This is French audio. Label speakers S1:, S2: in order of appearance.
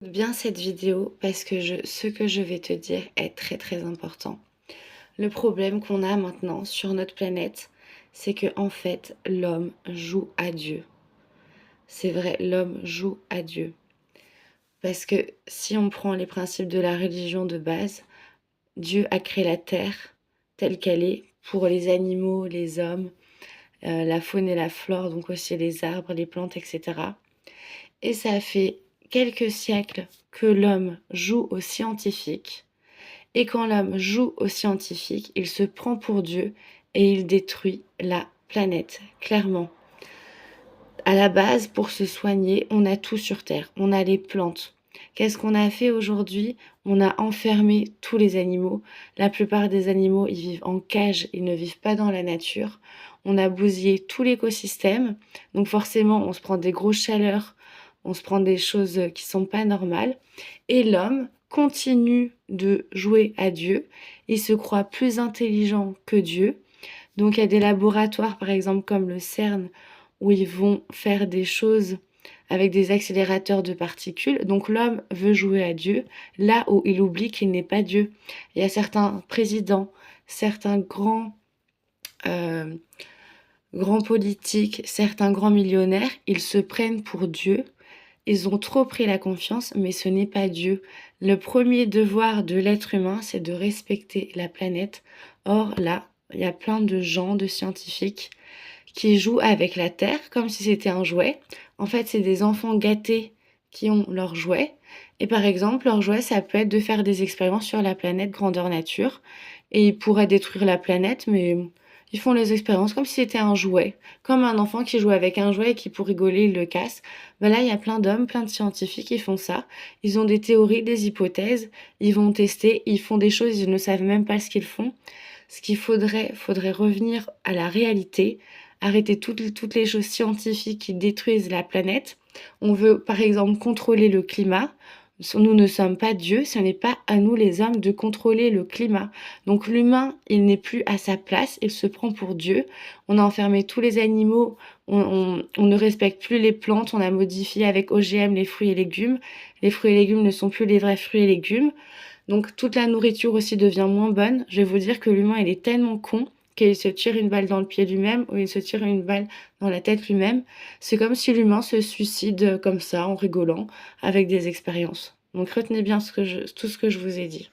S1: Bien cette vidéo parce que ce que je vais te dire est très très important. Le problème qu'on a maintenant sur notre planète, c'est que en fait, l'homme joue à Dieu. C'est vrai, l'homme joue à Dieu. Parce que si on prend les principes de la religion de base, Dieu a créé la terre telle qu'elle est pour les animaux, les hommes, la faune et la flore, donc aussi les arbres, les plantes, etc. Et ça fait quelques siècles que l'homme joue aux scientifiques. Et quand l'homme joue aux scientifiques, il se prend pour Dieu et il détruit la planète, clairement. À la base, pour se soigner, on a tout sur Terre. On a les plantes. Qu'est-ce qu'on a fait aujourd'hui? On a enfermé tous les animaux. La plupart des animaux, ils vivent en cage, ils ne vivent pas dans la nature. On a bousillé tout l'écosystème. Donc forcément, on se prend des grosses chaleurs, on se prend des choses qui sont pas normales. Et l'homme continue de jouer à Dieu. Il se croit plus intelligent que Dieu. Donc il y a des laboratoires, par exemple, comme le CERN, où ils vont faire des choses avec des accélérateurs de particules. Donc l'homme veut jouer à Dieu, là où il oublie qu'il n'est pas Dieu. Il y a certains présidents, certains euh, grands politiques, certains grands millionnaires, ils se prennent pour Dieu. Ils ont trop pris la confiance, mais ce n'est pas Dieu. Le premier devoir de l'être humain, c'est de respecter la planète. Or, là, il y a plein de gens, de scientifiques, qui jouent avec la Terre comme si c'était un jouet. En fait, c'est des enfants gâtés qui ont leur jouet. Et par exemple, leur jouet, ça peut être de faire des expériences sur la planète grandeur nature. Et ils pourraient détruire la planète, mais ils font les expériences comme si c'était un jouet. Comme un enfant qui joue avec un jouet et qui, pour rigoler, il le casse. Ben là, il y a plein d'hommes, plein de scientifiques qui font ça. Ils ont des théories, des hypothèses. Ils vont tester, ils font des choses, ils ne savent même pas ce qu'ils font. Ce qu'il faudrait revenir à la réalité, arrêter toutes les choses scientifiques qui détruisent la planète. On veut, par exemple, contrôler le climat. Nous ne sommes pas Dieu, ce n'est pas à nous les hommes de contrôler le climat. Donc l'humain, il n'est plus à sa place, il se prend pour Dieu. On a enfermé tous les animaux, on ne respecte plus les plantes, on a modifié avec OGM les fruits et légumes. Les fruits et légumes ne sont plus les vrais fruits et légumes. Donc toute la nourriture aussi devient moins bonne. Je vais vous dire que l'humain, il est tellement con qu'il se tire une balle dans le pied lui-même ou il se tire une balle dans la tête lui-même. C'est comme si l'humain se suicide comme ça, en rigolant, avec des expériences. Donc retenez bien tout ce que je vous ai dit.